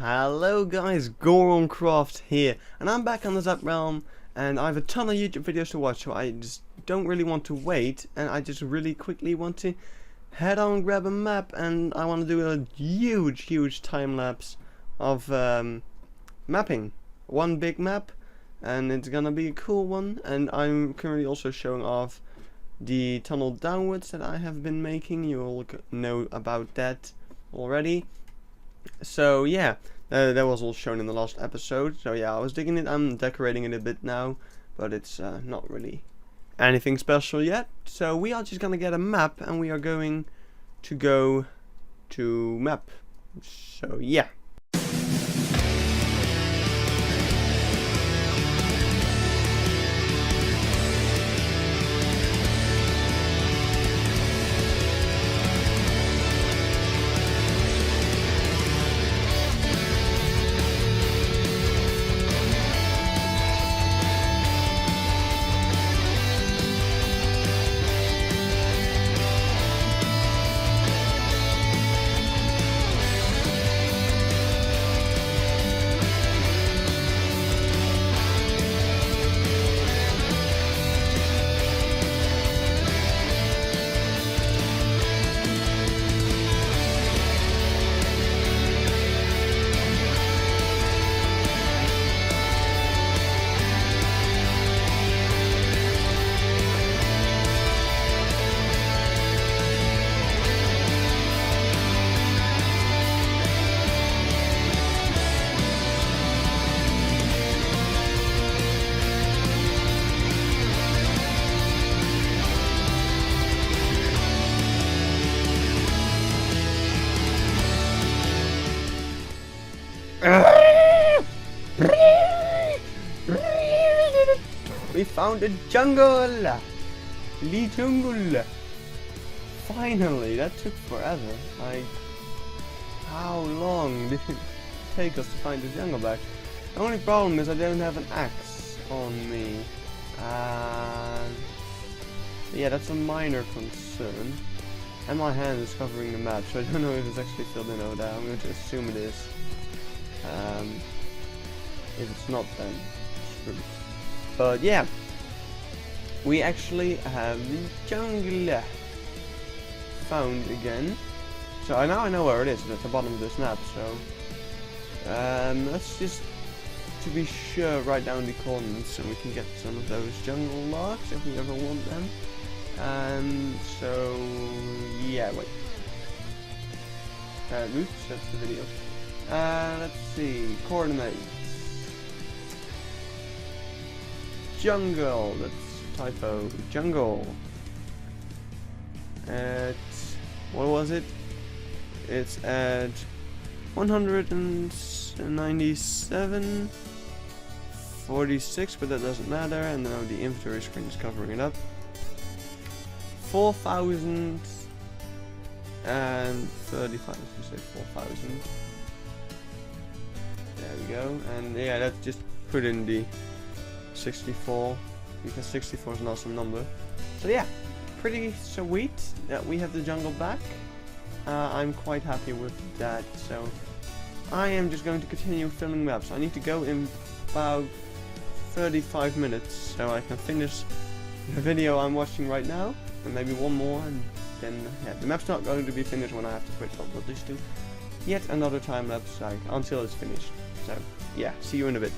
Hello guys, GoronCraft here, and I'm back on the ZappedRealm, and I have a ton of YouTube videos to watch, so I just don't really want to wait, and I just really quickly want to head on, grab a map, and I want to do a huge time lapse of mapping. One big map, and it's gonna be a cool one, and I'm currently also showing off the tunnel downwards that I have been making. You all know about that already. So yeah, that was all shown in the last episode. So yeah, I was digging it. I'm decorating it a bit now, but it's not really anything special yet. So we are just gonna get a map, and we are going to go to map. So yeah. We found the jungle! The jungle! Finally! That took forever. How long did it take us to find the jungle back? The only problem is I don't have an axe on me. Yeah, that's a minor concern. And my hand is covering the map, so I don't know if it's actually filled in over there. I'm going to assume it is. If it's not, then screw it. But yeah, we actually have the jungle found again. So now I know where it is. It's at the bottom of this map. So let's just, to be sure, write down the coordinates so we can get some of those jungle logs if we ever want them. So yeah, wait. Oops, that's the video. Let's see, coordinates. Jungle, that's typo. Jungle. At, what was it? It's at 197, 46, but that doesn't matter. And now the inventory screen is covering it up. 4,035. Let's just say 4,000. There we go. And yeah, let's just put in the 64, because 64 is an awesome number. So yeah, pretty sweet that we have the jungle back. I'm quite happy with that. So I am just going to continue filming maps. I need to go in about 35 minutes so I can finish the video I'm watching right now, and maybe one more, and then yeah, the map's not going to be finished when I have to quit, so we'll just do yet another time lapse until it's finished. So yeah, see you in a bit.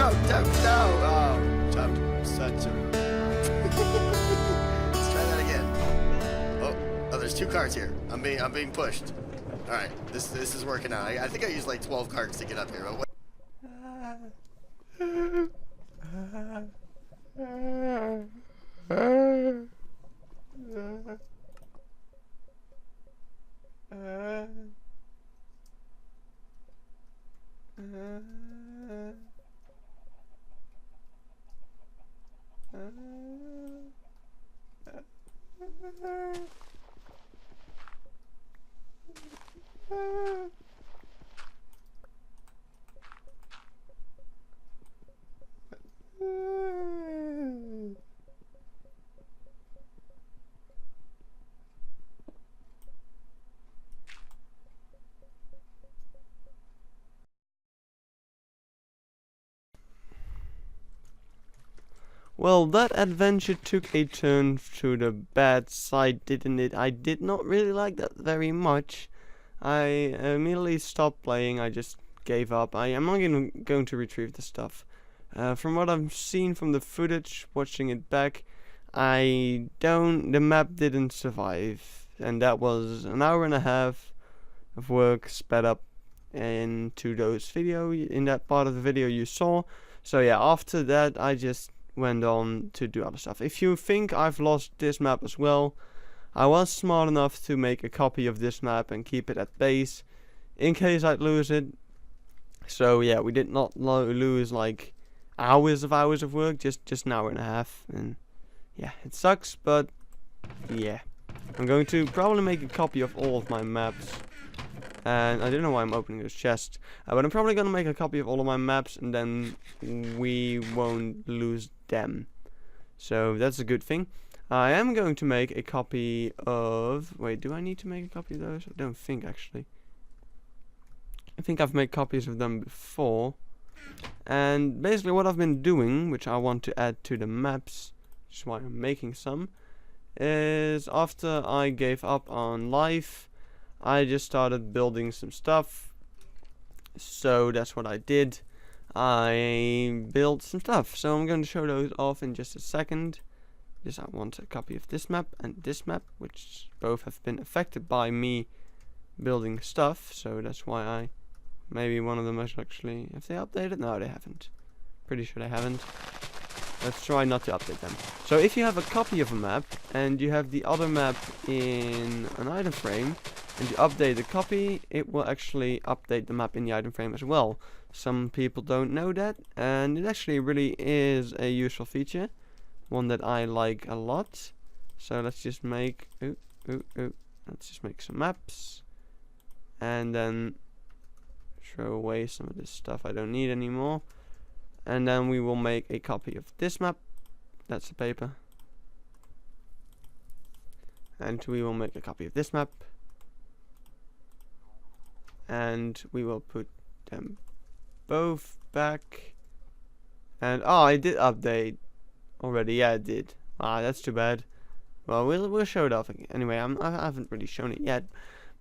Oh, I'm such a... Let's try that again. Oh, there's 2 cars here. I'm being pushed. All right, this is working out. I think I used like 12 carts to get up here. But Well, that adventure took a turn to the bad side, didn't it? I did not really like that very much. I immediately stopped playing. I just gave up. I am not going to retrieve the stuff. From what I've seen from the footage, watching it back, the map didn't survive. And that was an hour and a half of work sped up into in that part of the video you saw. So yeah, after that, I just went on to do other stuff. If you think I've lost this map as well, I was smart enough to make a copy of this map and keep it at base in case I'd lose it. So yeah, we did not lose like hours of work, just an hour and a half, and yeah, it sucks, but yeah, I'm going to probably make a copy of all of my maps. And I don't know why I'm opening this chest, but I'm probably gonna make a copy of all of my maps, and then we won't lose them. So that's a good thing. I am going to make a copy of... Wait, do I need to make a copy of those? I don't think, actually. I think I've made copies of them before. And basically what I've been doing, which I want to add to the maps, which is why I'm making some, is after I gave up on life, I just started building some stuff. So that's what I did. I built some stuff. So I'm going to show those off in just a second. Just I want a copy of this map and this map, which both have been affected by me building stuff. So that's why maybe one of them has actually... Have they updated? No, they haven't. Pretty sure they haven't. Let's try not to update them. So if you have a copy of a map and you have the other map in an item frame, and you update the copy, it will actually update the map in the item frame as well. Some people don't know that, and it actually really is a useful feature, one that I like a lot. So let's just make let's just make some maps, and then throw away some of this stuff I don't need anymore, and then we will make a copy of this map. That's the paper, and we will make a copy of this map. And we will put them both back. And oh, I did update already. Yeah, I did. Ah, that's too bad. Well, we'll show it off again. Anyway, I haven't really shown it yet.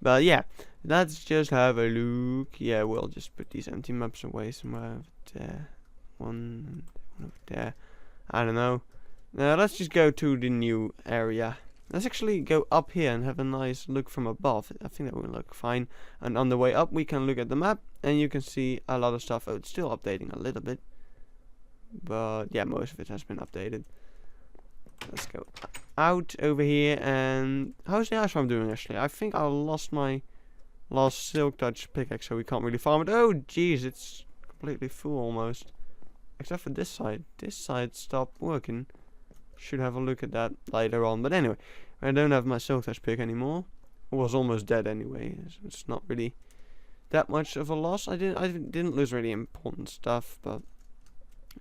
But yeah, let's just have a look. Yeah, we'll just put these empty maps away somewhere over there. One over there. I don't know. Now let's just go to the new area. Let's actually go up here and have a nice look from above. I think that will look fine. And on the way up we can look at the map and you can see a lot of stuff. Oh, it's still updating a little bit, but yeah, most of it has been updated. Let's go out over here. And how's the ice farm doing actually? I think I lost my last silk touch pickaxe, so we can't really farm it. Oh jeez, it's completely full almost, except for this side. This side stopped working. Should have a look at that later on. But anyway, I don't have my silk touch pick anymore. It was almost dead anyway. So it's not really that much of a loss. I didn't lose really important stuff, but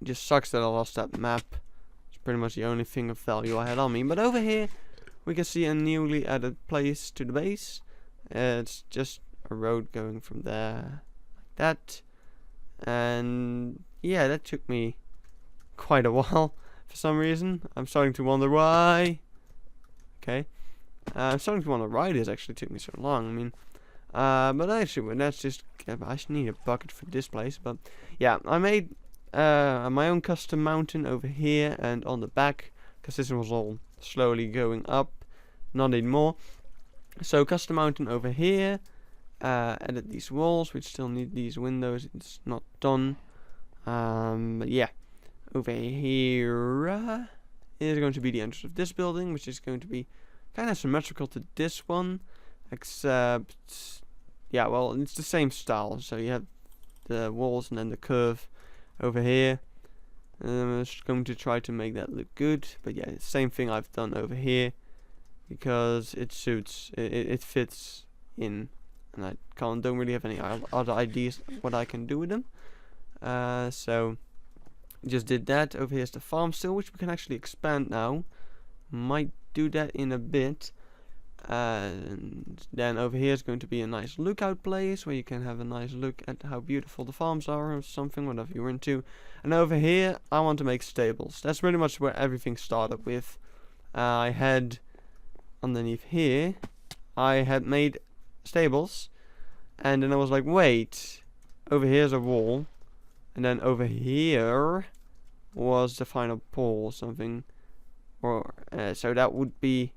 it just sucks that I lost that map. It's pretty much the only thing of value I had on me. But over here we can see a newly added place to the base. It's just a road going from there like that. And yeah, that took me quite a while. For some reason, I'm starting to wonder why. Okay, I'm starting to wonder why this actually took me so long. I mean, but actually, let's just. I just need a bucket for this place. But yeah, I made my own custom mountain over here and on the back, because this was all slowly going up, not anymore. So custom mountain over here, edit these walls, which still need these windows, it's not done. But yeah, over here is going to be the entrance of this building, which is going to be kind of symmetrical to this one, except, yeah, well, it's the same style. So you have the walls and then the curve over here. I'm just going to try to make that look good, but yeah, same thing I've done over here, because it suits, it fits in, and I don't really have any other ideas what I can do with them. So just did that. Over here's the farm still, which we can actually expand now. Might do that in a bit. And then over here is going to be a nice lookout place where you can have a nice look at how beautiful the farms are or something, whatever you're into. And over here I want to make stables. That's pretty much where everything started with. I had underneath here, I had made stables, and then I was like, wait, over here's a wall, and then over here was the final pole or something, or so that would be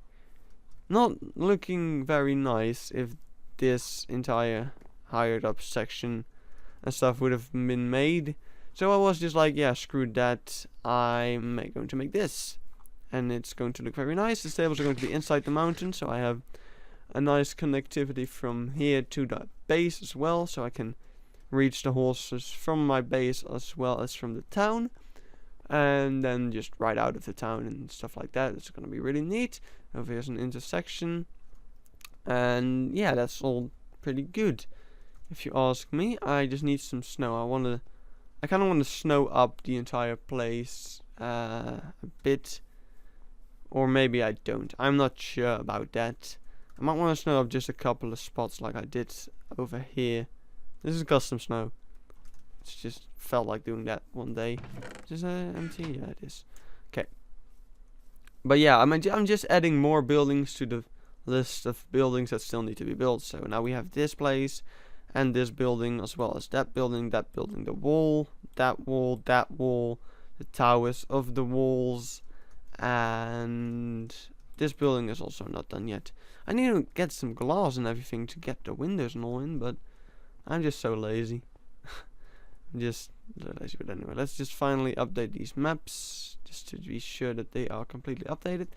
not looking very nice if this entire higher up section and stuff would have been made. So I was just like, yeah, screw that, I'm going to make this, and it's going to look very nice. The stables are going to be inside the mountain, so I have a nice connectivity from here to the base as well, so I can reach the horses from my base as well as from the town, and then just right out of the town and stuff like that. It's going to be really neat. Over here's an intersection, and yeah, that's all pretty good if you ask me. I just need some snow. I kind of want to snow up the entire place a bit, or maybe I don't. I'm not sure about that. I might want to snow up just a couple of spots like I did over here. This is custom snow. It's just felt like doing that one day. Is this empty? Yeah, it is. Okay. But yeah, I'm just adding more buildings to the list of buildings that still need to be built. So now we have this place and this building, as well as that building, the wall, that wall, that wall, the towers of the walls, and this building is also not done yet. I need to get some glass and everything to get the windows and all in, but I'm just so lazy. Just so lazy. But anyway, let's just finally update these maps just to be sure that they are completely updated.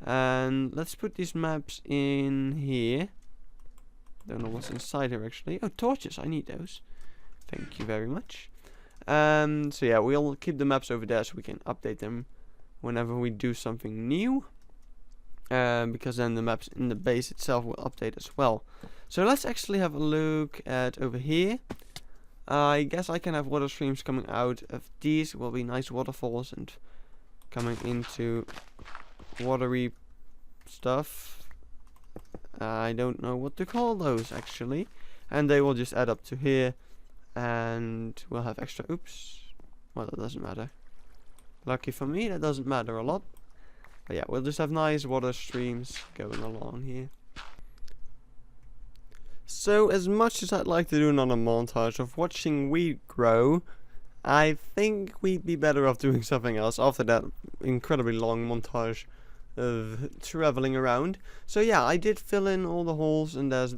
And let's put these maps in here. Don't know what's inside here actually. Oh, torches, I need those. Thank you very much. So yeah, we'll keep the maps over there so we can update them whenever we do something new. Because then the maps in the base itself will update as well. So let's actually have a look at over here. I guess I can have water streams coming out of these. Will be nice waterfalls and coming into watery stuff. I don't know what to call those actually. And they will just add up to here. And we'll have extra. Oops. Well, that doesn't matter. Lucky for me, that doesn't matter a lot. But yeah, we'll just have nice water streams going along here. So as much as I'd like to do another montage of watching wheat grow, I think we'd be better off doing something else after that incredibly long montage of traveling around. So yeah, I did fill in all the holes, and there's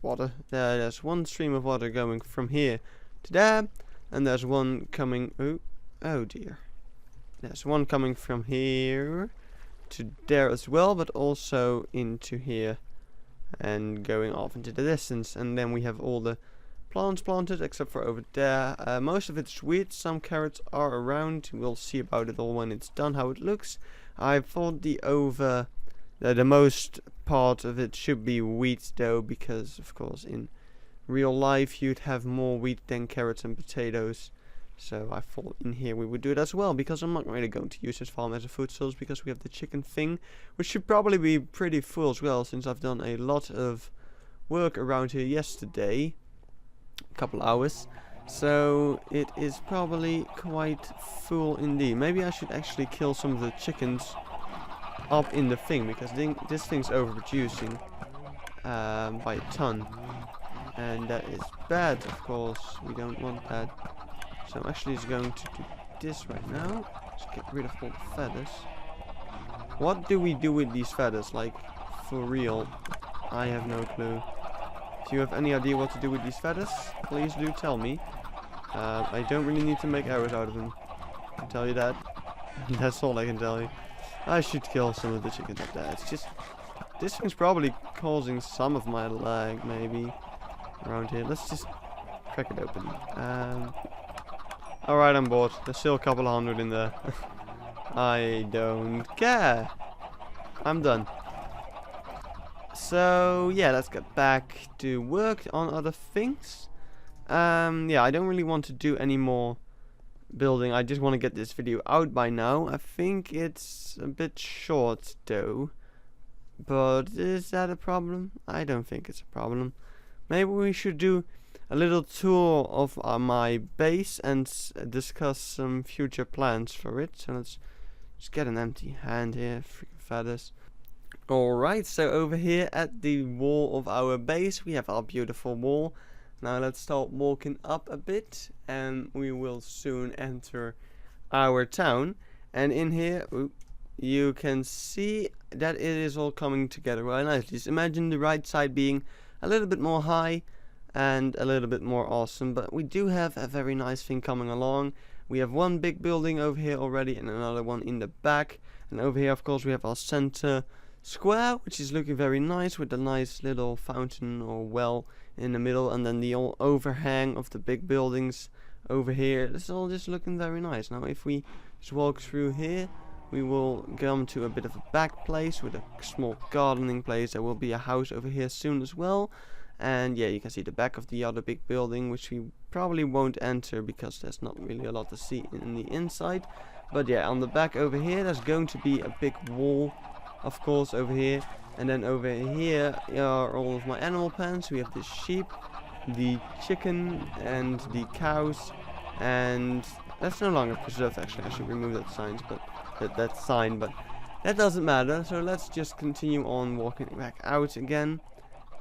water. There's one stream of water going from here to there, and there's one coming. Oh dear. There's one coming from here to there as well, but also into here and going off into the distance. And then we have all the plants planted except for over there. Most of it's wheat. Some carrots are around. We'll see about it all when it's done, how it looks. I thought the most part of it should be wheat though, because of course in real life you'd have more wheat than carrots and potatoes. So I thought in here we would do it as well, because I'm not really going to use this farm as a food source, because we have the chicken thing, which should probably be pretty full as well, since I've done a lot of work around here yesterday, a couple hours. So it is probably quite full indeed. Maybe I should actually kill some of the chickens up in the thing, because this thing's overproducing by a ton, and that is bad. Of course, we don't want that. So I'm actually just going to do this right now. Just get rid of all the feathers. What do we do with these feathers? Like, for real? I have no clue. If you have any idea what to do with these feathers, please do tell me. I don't really need to make arrows out of them. I can tell you that. That's all I can tell you. I should kill some of the chickens up there. It's just... this thing's probably causing some of my lag, maybe. Around here. Let's just crack it open. Alright, I'm bored. There's still a couple of hundred in there. I don't care. I'm done. So, yeah, let's get back to work on other things. Yeah, I don't really want to do any more building. I just want to get this video out by now. I think it's a bit short, though. But is that a problem? I don't think it's a problem. Maybe we should do a little tour of my base and discuss some future plans for it. So let's just get an empty hand here. Freaking feathers. Alright, so over here at the wall of our base, we have our beautiful wall. Now let's start walking up a bit, and we will soon enter our town. And in here, you can see that it is all coming together really nicely. Just imagine the right side being a little bit more high and a little bit more awesome. But we do have a very nice thing coming along. We have one big building over here already and another one in the back. And over here, of course, we have our center square, which is looking very nice with a nice little fountain or well in the middle, and then the old overhang of the big buildings over here. This is all just looking very nice. Now if we just walk through here, we will come to a bit of a back place with a small gardening place. There will be a house over here soon as well, and yeah, you can see the back of the other big building, which we probably won't enter because there's not really a lot to see in the inside. But yeah, on the back over here there's going to be a big wall, of course, over here. And then over here are all of my animal pens. We have the sheep, the chicken, and the cows. And that's no longer preserved, actually. I should remove that sign, but that doesn't matter. So let's just continue on walking back out again.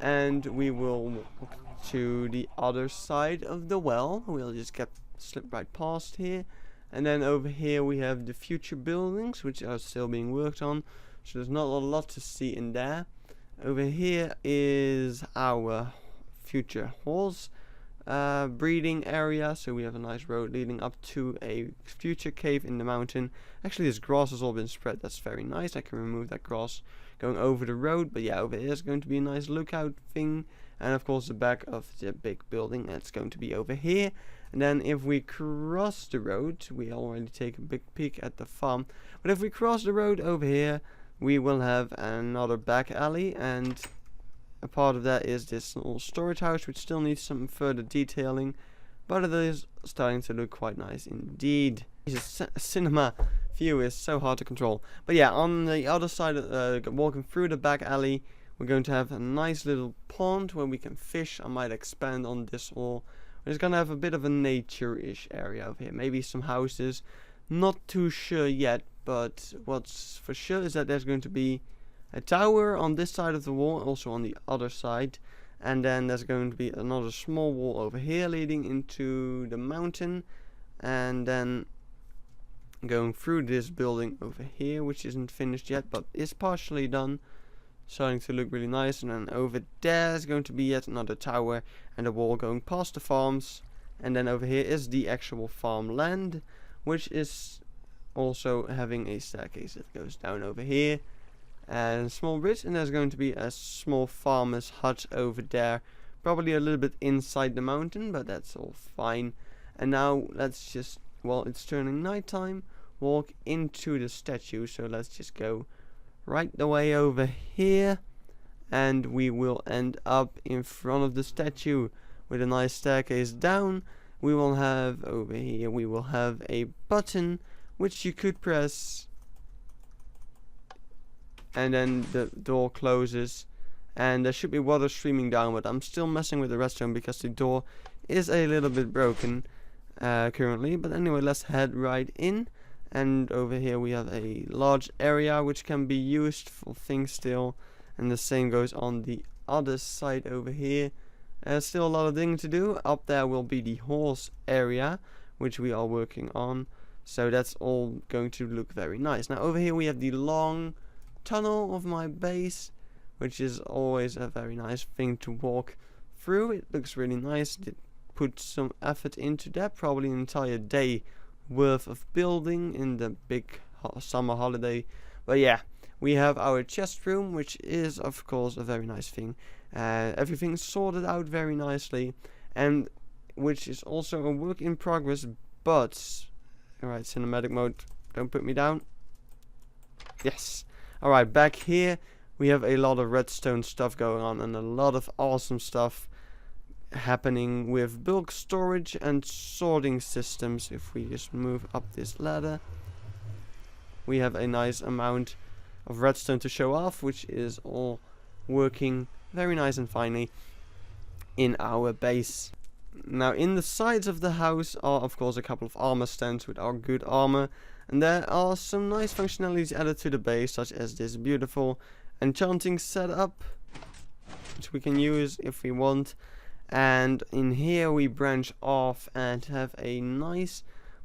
And we will walk to the other side of the well. We'll just slip right past here. And then over here we have the future buildings, which are still being worked on. So there's not a lot to see in there. Over here is our future horse breeding area. So we have a nice road leading up to a future cave in the mountain. Actually, this grass has all been spread. That's very nice. I can remove that grass going over the road. But yeah, over here is going to be a nice lookout thing. And of course the back of the big building, that's going to be over here. And then if we cross the road, we already take a big peek at the farm. But if we cross the road over here, we will have another back alley, and a part of that is this little storage house, which still needs some further detailing, but it is starting to look quite nice indeed. This cinema view is so hard to control. But yeah, on the other side, walking through the back alley, we're going to have a nice little pond where we can fish. I might expand on this wall. We're just going to have a bit of a nature-ish area over here. Maybe some houses. Not too sure yet. But what's for sure is that there's going to be a tower on this side of the wall, also on the other side. And then there's going to be another small wall over here leading into the mountain. And then going through this building over here, which isn't finished yet, but is partially done. Starting to look really nice. And then over there is going to be yet another tower and a wall going past the farms. And then over here is the actual farmland, which is also having a staircase that goes down over here and a small bridge, and there's going to be a small farmer's hut over there, probably a little bit inside the mountain, but that's all fine. And now let's just, well, it's turning nighttime, walk into the statue. So let's just go right the way over here, and we will end up in front of the statue with a nice staircase down. We will have over here, we will have a button which you could press, and then the door closes, and there should be water streaming down, but I'm still messing with the redstone because the door is a little bit broken currently. But anyway, let's head right in, and over here we have a large area which can be used for things still, and the same goes on the other side over here. There's still a lot of things to do. Up there will be the horse area, which we are working on. So that's all going to look very nice. Now over here we have the long tunnel of my base, which is always a very nice thing to walk through. It looks really nice. Did put some effort into that, probably an entire day worth of building in the big summer holiday. But yeah, we have our chest room, which is of course a very nice thing. Everything's sorted out very nicely, and which is also a work in progress. But alright, cinematic mode, don't put me down. Yes. Alright, back here we have a lot of redstone stuff going on and a lot of awesome stuff happening with bulk storage and sorting systems. If we just move up this ladder, we have a nice amount of redstone to show off, which is all working very nice and finely in our base. Now in the sides of the house are of course a couple of armor stands with our good armor, and there are some nice functionalities added to the base, such as this beautiful enchanting setup, which we can use if we want. And in here we branch off and have a nice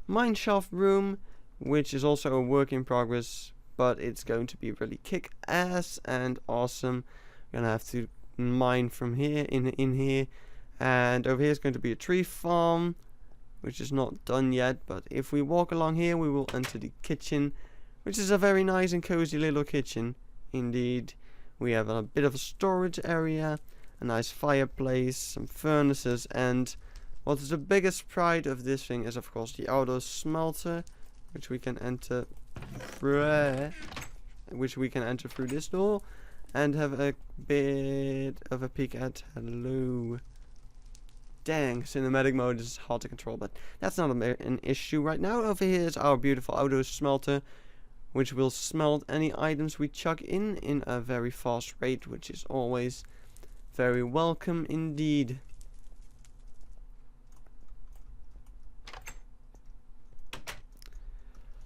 mineshaft room, which is also a work in progress, but it's going to be really kick-ass and awesome. We're gonna have to mine from here in here, and over here is going to be a tree farm, which is not done yet. But if we walk along here, we will enter the kitchen, which is a very nice and cozy little kitchen indeed. We have a bit of a storage area, a nice fireplace, some furnaces, and what is the biggest pride of this thing is of course the auto smelter, which we can enter through this door and have a bit of a peek at. Hello. Dang, cinematic mode is hard to control, but that's not an issue right now. Over here is our beautiful auto smelter, which will smelt any items we chuck in a very fast rate, which is always very welcome indeed.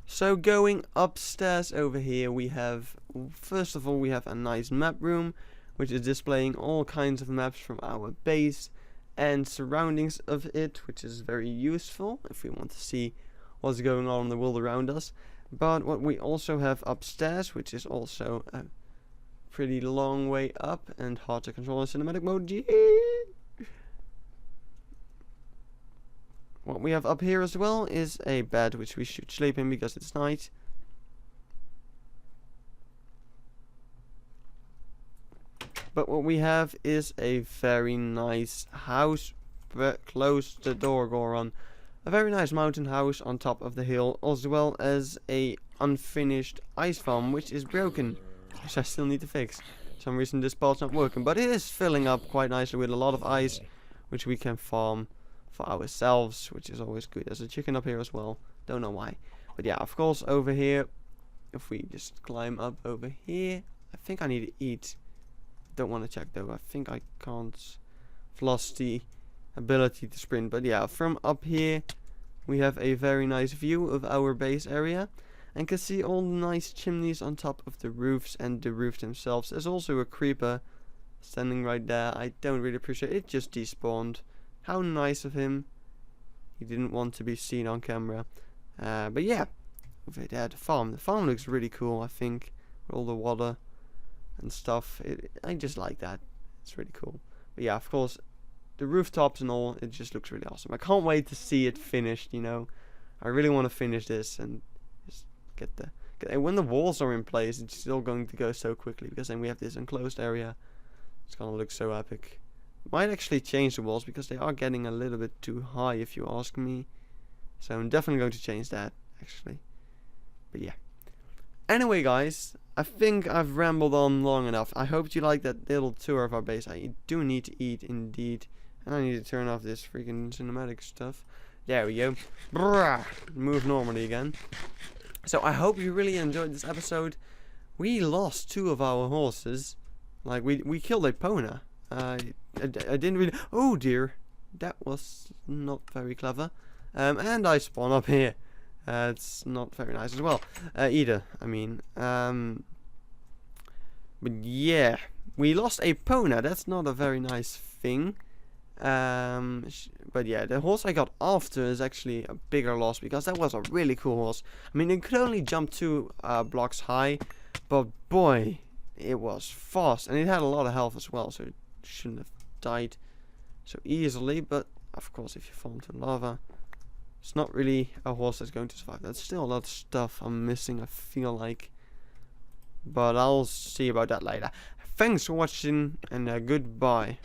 So going upstairs over here, we have, first of all, we have a nice map room, which is displaying all kinds of maps from our base and surroundings of it, which is very useful if we want to see what's going on in the world around us. But what we also have upstairs, which is also a pretty long way up and hard to control in cinematic mode. What we have up here as well is a bed, which we should sleep in because it's night. But what we have is a very nice house. Close the door, Goron. A very nice mountain house on top of the hill, as well as a unfinished ice farm, which is broken, which I still need to fix. For some reason this part's not working, but it is filling up quite nicely with a lot of ice, which we can farm for ourselves, which is always good. There's a chicken up here as well, don't know why. But yeah, of course over here, if we just climb up over here, I think I need to eat. Don't want to check though, I think I can't. I've lost the ability to sprint, but yeah, from up here we have a very nice view of our base area and can see all the nice chimneys on top of the roofs and the roofs themselves. There's also a creeper standing right there. I don't really appreciate it, just despawned. How nice of him. He didn't want to be seen on camera. But yeah, over there, the farm looks really cool, I think, with all the water and stuff. I just like that, it's really cool. But yeah, of course, the rooftops and all, it just looks really awesome. I can't wait to see it finished, you know. I really want to finish this and just when the walls are in place, it's still going to go so quickly, because then we have this enclosed area. It's gonna look so epic. Might actually change the walls because they are getting a little bit too high, if you ask me. So I'm definitely going to change that, actually. But yeah. Anyway, guys, I think I've rambled on long enough. I hope you liked that little tour of our base. I do need to eat, indeed. And I need to turn off this freaking cinematic stuff. There we go. Brrrr. Move normally again. So I hope you really enjoyed this episode. We lost 2 of our horses. Like, we killed Epona. I didn't really... Oh dear. That was not very clever. And I spawn up here. It's not very nice as well. Either, I mean. But yeah. We lost Epona. That's not a very nice thing. But yeah, the horse I got after is actually a bigger loss, because that was a really cool horse. I mean, it could only jump 2 blocks high, but boy, it was fast, and it had a lot of health as well, so it shouldn't have died so easily. But of course, if you fall into lava, it's not really a horse that's going to survive. That's still a lot of stuff I'm missing, I feel like, but I'll see about that later. Thanks for watching, and goodbye.